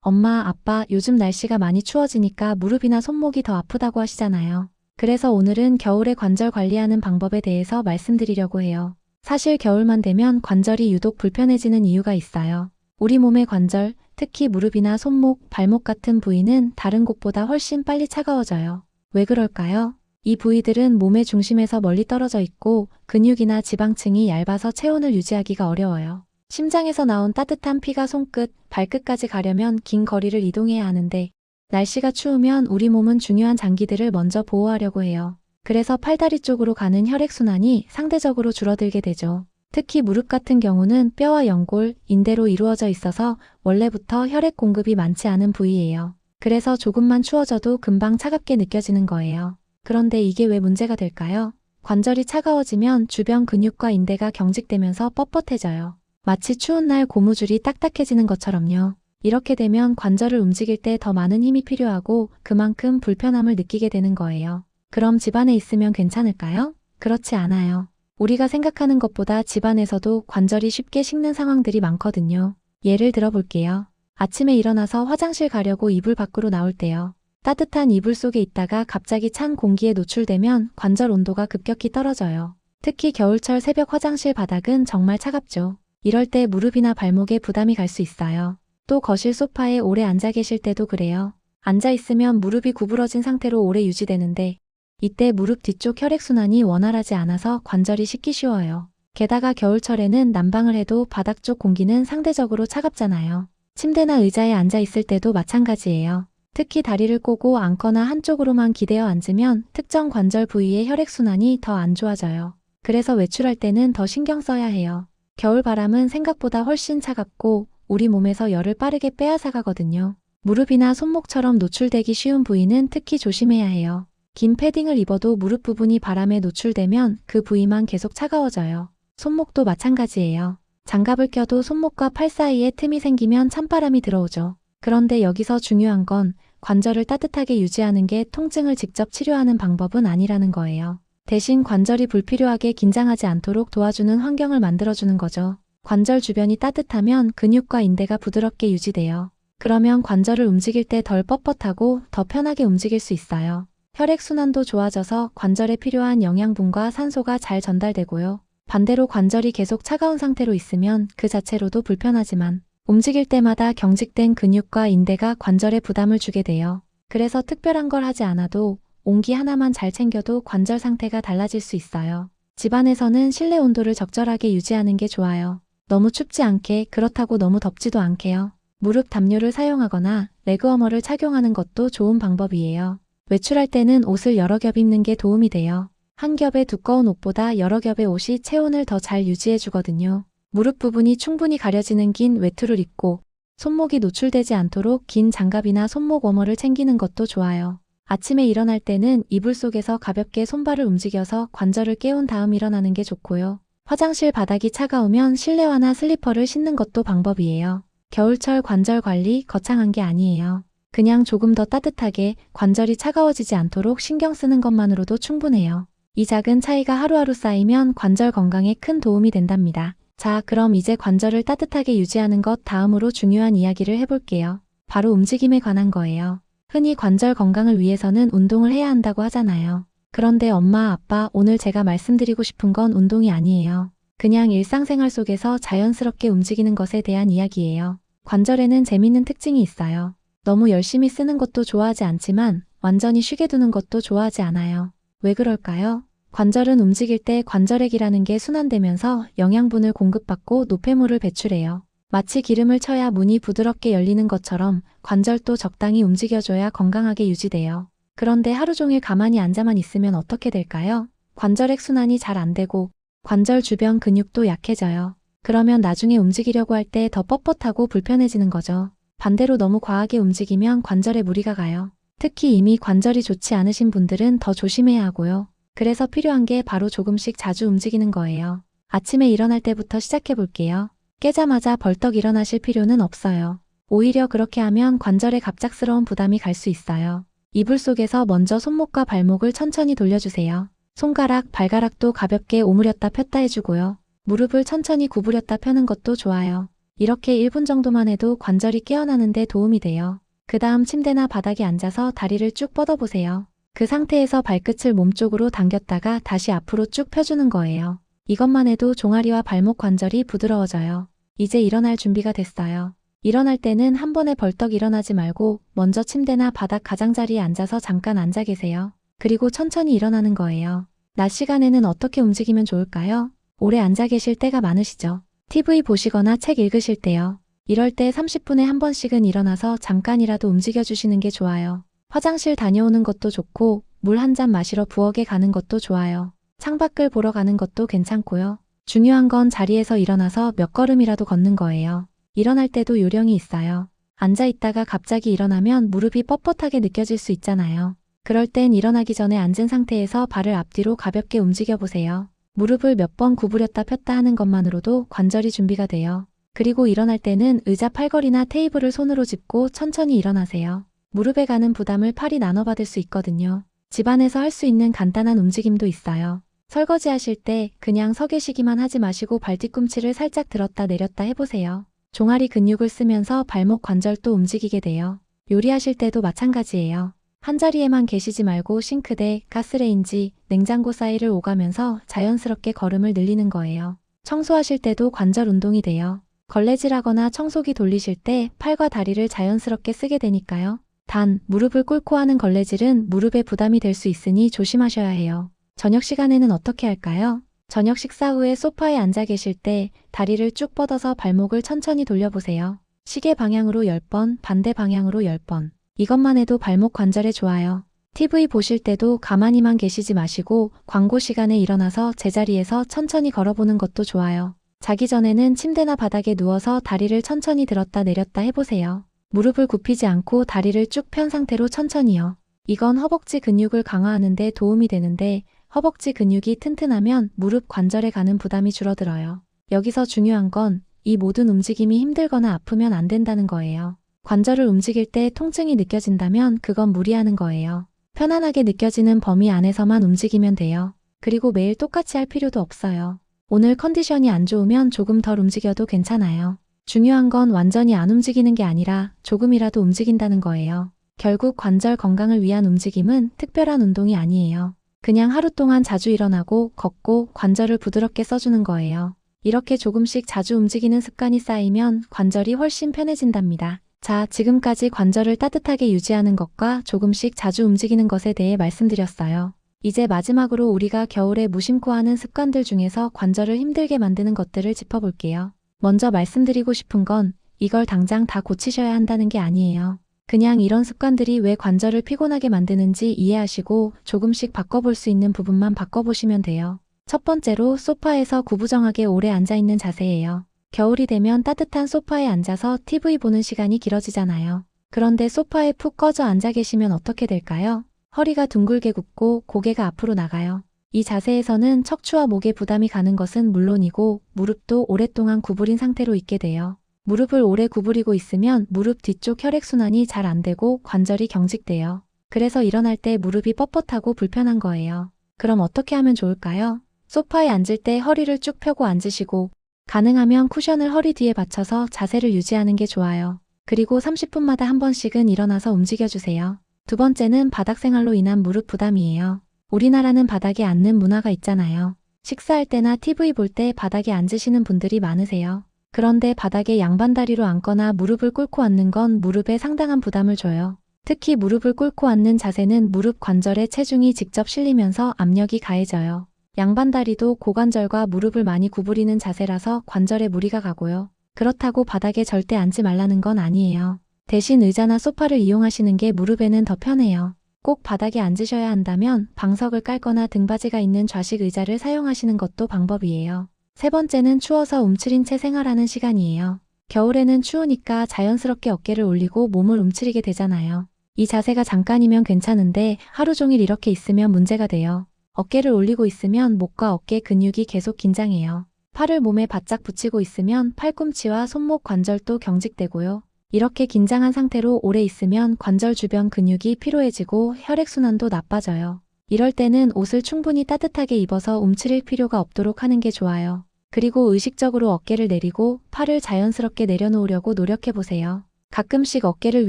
엄마, 아빠, 요즘 날씨가 많이 추워지니까 무릎이나 손목이 더 아프다고 하시잖아요. 그래서 오늘은 겨울에 관절 관리하는 방법에 대해서 말씀드리려고 해요. 사실 겨울만 되면 관절이 유독 불편해지는 이유가 있어요. 우리 몸의 관절, 특히 무릎이나 손목, 발목 같은 부위는 다른 곳보다 훨씬 빨리 차가워져요. 왜 그럴까요? 이 부위들은 몸의 중심에서 멀리 떨어져 있고 근육이나 지방층이 얇아서 체온을 유지하기가 어려워요. 심장에서 나온 따뜻한 피가 손끝, 발끝까지 가려면 긴 거리를 이동해야 하는데 날씨가 추우면 우리 몸은 중요한 장기들을 먼저 보호하려고 해요. 그래서 팔다리 쪽으로 가는 혈액순환이 상대적으로 줄어들게 되죠. 특히 무릎 같은 경우는 뼈와 연골, 인대로 이루어져 있어서 원래부터 혈액 공급이 많지 않은 부위예요. 그래서 조금만 추워져도 금방 차갑게 느껴지는 거예요. 그런데 이게 왜 문제가 될까요? 관절이 차가워지면 주변 근육과 인대가 경직되면서 뻣뻣해져요. 마치 추운 날 고무줄이 딱딱해지는 것처럼요. 이렇게 되면 관절을 움직일 때 더 많은 힘이 필요하고 그만큼 불편함을 느끼게 되는 거예요. 그럼 집안에 있으면 괜찮을까요? 그렇지 않아요. 우리가 생각하는 것보다 집안에서도 관절이 쉽게 식는 상황들이 많거든요. 예를 들어 볼게요. 아침에 일어나서 화장실 가려고 이불 밖으로 나올 때요. 따뜻한 이불 속에 있다가 갑자기 찬 공기에 노출되면 관절 온도가 급격히 떨어져요. 특히 겨울철 새벽 화장실 바닥은 정말 차갑죠. 이럴 때 무릎이나 발목에 부담이 갈 수 있어요. 또 거실 소파에 오래 앉아 계실 때도 그래요. 앉아 있으면 무릎이 구부러진 상태로 오래 유지되는데 이때 무릎 뒤쪽 혈액순환이 원활하지 않아서 관절이 식기 쉬워요. 게다가 겨울철에는 난방을 해도 바닥 쪽 공기는 상대적으로 차갑잖아요. 침대나 의자에 앉아 있을 때도 마찬가지예요. 특히 다리를 꼬고 앉거나 한쪽으로만 기대어 앉으면 특정 관절 부위의 혈액순환이 더 안 좋아져요. 그래서 외출할 때는 더 신경 써야 해요. 겨울 바람은 생각보다 훨씬 차갑고 우리 몸에서 열을 빠르게 빼앗아 가거든요. 무릎이나 손목처럼 노출되기 쉬운 부위는 특히 조심해야 해요. 긴 패딩을 입어도 무릎 부분이 바람에 노출되면 그 부위만 계속 차가워져요. 손목도 마찬가지예요. 장갑을 껴도 손목과 팔 사이에 틈이 생기면 찬바람이 들어오죠. 그런데 여기서 중요한 건 관절을 따뜻하게 유지하는 게 통증을 직접 치료하는 방법은 아니라는 거예요. 대신 관절이 불필요하게 긴장하지 않도록 도와주는 환경을 만들어주는 거죠. 관절 주변이 따뜻하면 근육과 인대가 부드럽게 유지돼요. 그러면 관절을 움직일 때 덜 뻣뻣하고 더 편하게 움직일 수 있어요. 혈액순환도 좋아져서 관절에 필요한 영양분과 산소가 잘 전달되고요. 반대로 관절이 계속 차가운 상태로 있으면 그 자체로도 불편하지만 움직일 때마다 경직된 근육과 인대가 관절에 부담을 주게 돼요. 그래서 특별한 걸 하지 않아도 온기 하나만 잘 챙겨도 관절 상태가 달라질 수 있어요. 집안에서는 실내 온도를 적절하게 유지하는 게 좋아요. 너무 춥지 않게, 그렇다고 너무 덥지도 않게요. 무릎 담요를 사용하거나 레그워머를 착용하는 것도 좋은 방법이에요. 외출할 때는 옷을 여러 겹 입는 게 도움이 돼요. 한 겹의 두꺼운 옷보다 여러 겹의 옷이 체온을 더 잘 유지해 주거든요. 무릎 부분이 충분히 가려지는 긴 외투를 입고 손목이 노출되지 않도록 긴 장갑이나 손목 워머를 챙기는 것도 좋아요. 아침에 일어날 때는 이불 속에서 가볍게 손발을 움직여서 관절을 깨운 다음 일어나는 게 좋고요. 화장실 바닥이 차가우면 실내화나 슬리퍼를 신는 것도 방법이에요. 겨울철 관절 관리 거창한 게 아니에요. 그냥 조금 더 따뜻하게 관절이 차가워지지 않도록 신경 쓰는 것만으로도 충분해요. 이 작은 차이가 하루하루 쌓이면 관절 건강에 큰 도움이 된답니다. 자, 그럼 이제 관절을 따뜻하게 유지하는 것 다음으로 중요한 이야기를 해볼게요. 바로 움직임에 관한 거예요. 흔히 관절 건강을 위해서는 운동을 해야 한다고 하잖아요. 그런데 엄마, 아빠, 오늘 제가 말씀드리고 싶은 건 운동이 아니에요. 그냥 일상생활 속에서 자연스럽게 움직이는 것에 대한 이야기예요. 관절에는 재밌는 특징이 있어요. 너무 열심히 쓰는 것도 좋아하지 않지만 완전히 쉬게 두는 것도 좋아하지 않아요. 왜 그럴까요? 관절은 움직일 때 관절액이라는 게 순환되면서 영양분을 공급받고 노폐물을 배출해요. 마치 기름을 쳐야 문이 부드럽게 열리는 것처럼 관절도 적당히 움직여줘야 건강하게 유지돼요. 그런데 하루 종일 가만히 앉아만 있으면 어떻게 될까요? 관절액 순환이 잘 안 되고 관절 주변 근육도 약해져요. 그러면 나중에 움직이려고 할 때 더 뻣뻣하고 불편해지는 거죠. 반대로 너무 과하게 움직이면 관절에 무리가 가요. 특히 이미 관절이 좋지 않으신 분들은 더 조심해야 하고요. 그래서 필요한 게 바로 조금씩 자주 움직이는 거예요. 아침에 일어날 때부터 시작해 볼게요. 깨자마자 벌떡 일어나실 필요는 없어요. 오히려 그렇게 하면 관절에 갑작스러운 부담이 갈 수 있어요. 이불 속에서 먼저 손목과 발목을 천천히 돌려주세요. 손가락, 발가락도 가볍게 오므렸다 폈다 해주고요. 무릎을 천천히 구부렸다 펴는 것도 좋아요. 이렇게 1분 정도만 해도 관절이 깨어나는데 도움이 돼요. 그 다음 침대나 바닥에 앉아서 다리를 쭉 뻗어보세요. 그 상태에서 발끝을 몸쪽으로 당겼다가 다시 앞으로 쭉 펴주는 거예요. 이것만 해도 종아리와 발목 관절이 부드러워져요. 이제 일어날 준비가 됐어요. 일어날 때는 한 번에 벌떡 일어나지 말고 먼저 침대나 바닥 가장자리에 앉아서 잠깐 앉아 계세요. 그리고 천천히 일어나는 거예요. 낮 시간에는 어떻게 움직이면 좋을까요? 오래 앉아 계실 때가 많으시죠? TV 보시거나 책 읽으실 때요. 이럴 때 30분에 한 번씩은 일어나서 잠깐이라도 움직여 주시는 게 좋아요. 화장실 다녀오는 것도 좋고 물 한 잔 마시러 부엌에 가는 것도 좋아요. 창밖을 보러 가는 것도 괜찮고요. 중요한 건 자리에서 일어나서 몇 걸음이라도 걷는 거예요. 일어날 때도 요령이 있어요. 앉아 있다가 갑자기 일어나면 무릎이 뻣뻣하게 느껴질 수 있잖아요. 그럴 땐 일어나기 전에 앉은 상태에서 발을 앞뒤로 가볍게 움직여 보세요. 무릎을 몇 번 구부렸다 폈다 하는 것만으로도 관절이 준비가 돼요. 그리고 일어날 때는 의자 팔걸이나 테이블을 손으로 짚고 천천히 일어나세요. 무릎에 가는 부담을 팔이 나눠받을 수 있거든요. 집안에서 할 수 있는 간단한 움직임도 있어요. 설거지 하실 때 그냥 서 계시기만 하지 마시고 발 뒤꿈치를 살짝 들었다 내렸다 해보세요. 종아리 근육을 쓰면서 발목 관절도 움직이게 돼요. 요리하실 때도 마찬가지예요. 한자리에만 계시지 말고 싱크대, 가스레인지, 냉장고 사이를 오가면서 자연스럽게 걸음을 늘리는 거예요. 청소하실 때도 관절 운동이 돼요. 걸레질하거나 청소기 돌리실 때 팔과 다리를 자연스럽게 쓰게 되니까요. 단, 무릎을 꿇고 하는 걸레질은 무릎에 부담이 될 수 있으니 조심하셔야 해요. 저녁 시간에는 어떻게 할까요? 저녁 식사 후에 소파에 앉아 계실 때 다리를 쭉 뻗어서 발목을 천천히 돌려보세요. 시계 방향으로 10번, 반대 방향으로 10번. 이것만 해도 발목 관절에 좋아요. TV 보실 때도 가만히만 계시지 마시고 광고 시간에 일어나서 제자리에서 천천히 걸어보는 것도 좋아요. 자기 전에는 침대나 바닥에 누워서 다리를 천천히 들었다 내렸다 해보세요. 무릎을 굽히지 않고 다리를 쭉 편 상태로 천천히요. 이건 허벅지 근육을 강화하는 데 도움이 되는데 허벅지 근육이 튼튼하면 무릎 관절에 가는 부담이 줄어들어요. 여기서 중요한 건 이 모든 움직임이 힘들거나 아프면 안 된다는 거예요. 관절을 움직일 때 통증이 느껴진다면 그건 무리하는 거예요. 편안하게 느껴지는 범위 안에서만 움직이면 돼요. 그리고 매일 똑같이 할 필요도 없어요. 오늘 컨디션이 안 좋으면 조금 덜 움직여도 괜찮아요. 중요한 건 완전히 안 움직이는 게 아니라 조금이라도 움직인다는 거예요. 결국 관절 건강을 위한 움직임은 특별한 운동이 아니에요. 그냥 하루 동안 자주 일어나고 걷고 관절을 부드럽게 써주는 거예요. 이렇게 조금씩 자주 움직이는 습관이 쌓이면 관절이 훨씬 편해진답니다. 자, 지금까지 관절을 따뜻하게 유지하는 것과 조금씩 자주 움직이는 것에 대해 말씀드렸어요. 이제 마지막으로 우리가 겨울에 무심코 하는 습관들 중에서 관절을 힘들게 만드는 것들을 짚어볼게요. 먼저 말씀드리고 싶은 건 이걸 당장 다 고치셔야 한다는 게 아니에요. 그냥 이런 습관들이 왜 관절을 피곤하게 만드는지 이해하시고 조금씩 바꿔볼 수 있는 부분만 바꿔보시면 돼요. 첫 번째로 소파에서 구부정하게 오래 앉아있는 자세예요. 겨울이 되면 따뜻한 소파에 앉아서 TV 보는 시간이 길어지잖아요. 그런데 소파에 푹 꺼져 앉아 계시면 어떻게 될까요? 허리가 둥글게 굽고 고개가 앞으로 나가요. 이 자세에서는 척추와 목에 부담이 가는 것은 물론이고 무릎도 오랫동안 구부린 상태로 있게 돼요. 무릎을 오래 구부리고 있으면 무릎 뒤쪽 혈액순환이 잘 안 되고 관절이 경직돼요. 그래서 일어날 때 무릎이 뻣뻣하고 불편한 거예요. 그럼 어떻게 하면 좋을까요? 소파에 앉을 때 허리를 쭉 펴고 앉으시고 가능하면 쿠션을 허리 뒤에 받쳐서 자세를 유지하는 게 좋아요. 그리고 30분마다 한 번씩은 일어나서 움직여주세요. 두 번째는 바닥 생활로 인한 무릎 부담이에요. 우리나라는 바닥에 앉는 문화가 있잖아요. 식사할 때나 TV 볼 때 바닥에 앉으시는 분들이 많으세요. 그런데 바닥에 양반다리로 앉거나 무릎을 꿇고 앉는 건 무릎에 상당한 부담을 줘요. 특히 무릎을 꿇고 앉는 자세는 무릎 관절에 체중이 직접 실리면서 압력이 가해져요. 양반다리도 고관절과 무릎을 많이 구부리는 자세라서 관절에 무리가 가고요. 그렇다고 바닥에 절대 앉지 말라는 건 아니에요. 대신 의자나 소파를 이용하시는 게 무릎에는 더 편해요. 꼭 바닥에 앉으셔야 한다면 방석을 깔거나 등받이가 있는 좌식 의자를 사용하시는 것도 방법이에요. 세 번째는 추워서 움츠린 채 생활하는 시간이에요. 겨울에는 추우니까 자연스럽게 어깨를 올리고 몸을 움츠리게 되잖아요. 이 자세가 잠깐이면 괜찮은데 하루 종일 이렇게 있으면 문제가 돼요. 어깨를 올리고 있으면 목과 어깨 근육이 계속 긴장해요. 팔을 몸에 바짝 붙이고 있으면 팔꿈치와 손목 관절도 경직되고요. 이렇게 긴장한 상태로 오래 있으면 관절 주변 근육이 피로해지고 혈액순환도 나빠져요. 이럴 때는 옷을 충분히 따뜻하게 입어서 움츠릴 필요가 없도록 하는 게 좋아요. 그리고 의식적으로 어깨를 내리고 팔을 자연스럽게 내려놓으려고 노력해보세요. 가끔씩 어깨를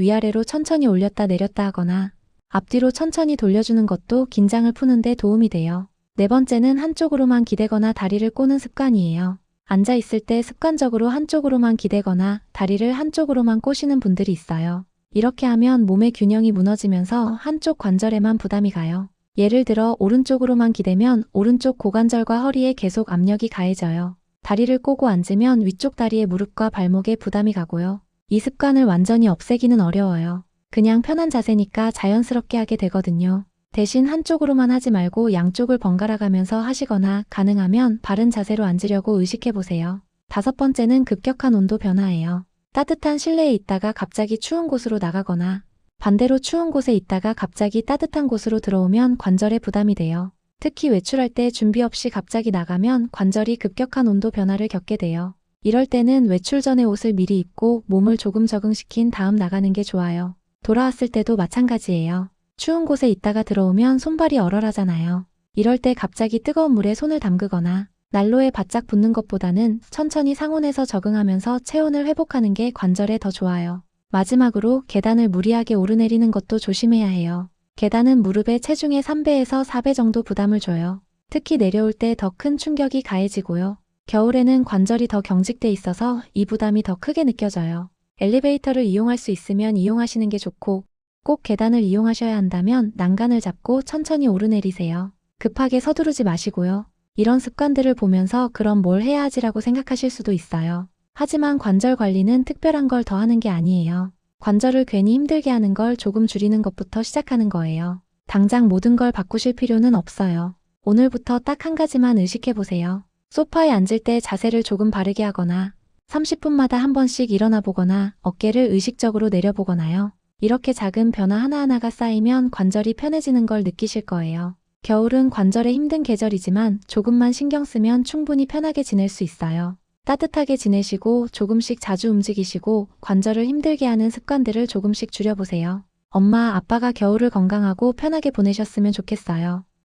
위아래로 천천히 올렸다 내렸다 하거나 앞뒤로 천천히 돌려주는 것도 긴장을 푸는데 도움이 돼요. 네 번째는 한쪽으로만 기대거나 다리를 꼬는 습관이에요. 앉아 있을 때 습관적으로 한쪽으로만 기대거나 다리를 한쪽으로만 꼬시는 분들이 있어요. 이렇게 하면 몸의 균형이 무너지면서 한쪽 관절에만 부담이 가요. 예를 들어 오른쪽으로만 기대면 오른쪽 고관절과 허리에 계속 압력이 가해져요. 다리를 꼬고 앉으면 위쪽 다리에 무릎과 발목에 부담이 가고요. 이 습관을 완전히 없애기는 어려워요. 그냥 편한 자세니까 자연스럽게 하게 되거든요. 대신 한쪽으로만 하지 말고 양쪽을 번갈아 가면서 하시거나 가능하면 바른 자세로 앉으려고 의식해보세요. 다섯 번째는 급격한 온도 변화예요. 따뜻한 실내에 있다가 갑자기 추운 곳으로 나가거나 반대로 추운 곳에 있다가 갑자기 따뜻한 곳으로 들어오면 관절에 부담이 돼요. 특히 외출할 때 준비 없이 갑자기 나가면 관절이 급격한 온도 변화를 겪게 돼요. 이럴 때는 외출 전에 옷을 미리 입고 몸을 조금 적응시킨 다음 나가는 게 좋아요. 돌아왔을 때도 마찬가지예요. 추운 곳에 있다가 들어오면 손발이 얼얼하잖아요. 이럴 때 갑자기 뜨거운 물에 손을 담그거나 난로에 바짝 붙는 것보다는 천천히 상온에서 적응하면서 체온을 회복하는 게 관절에 더 좋아요. 마지막으로 계단을 무리하게 오르내리는 것도 조심해야 해요. 계단은 무릎의 체중의 3배에서 4배 정도 부담을 줘요. 특히 내려올 때 더 큰 충격이 가해지고요. 겨울에는 관절이 더 경직돼 있어서 이 부담이 더 크게 느껴져요. 엘리베이터를 이용할 수 있으면 이용하시는 게 좋고 꼭 계단을 이용하셔야 한다면 난간을 잡고 천천히 오르내리세요. 급하게 서두르지 마시고요. 이런 습관들을 보면서 그럼 뭘 해야 하지라고 생각하실 수도 있어요. 하지만 관절 관리는 특별한 걸 더 하는 게 아니에요. 관절을 괜히 힘들게 하는 걸 조금 줄이는 것부터 시작하는 거예요. 당장 모든 걸 바꾸실 필요는 없어요. 오늘부터 딱 한 가지만 의식해보세요. 소파에 앉을 때 자세를 조금 바르게 하거나 30분마다 한 번씩 일어나 보거나 어깨를 의식적으로 내려보거나요. 이렇게 작은 변화 하나하나가 쌓이면 관절이 편해지는 걸 느끼실 거예요. 겨울은 관절에 힘든 계절이지만 조금만 신경 쓰면 충분히 편하게 지낼 수 있어요. 따뜻하게 지내시고 조금씩 자주 움직이시고 관절을 힘들게 하는 습관들을 조금씩 줄여보세요. 엄마, 아빠가 겨울을 건강하고 편하게 보내셨으면 좋겠어요.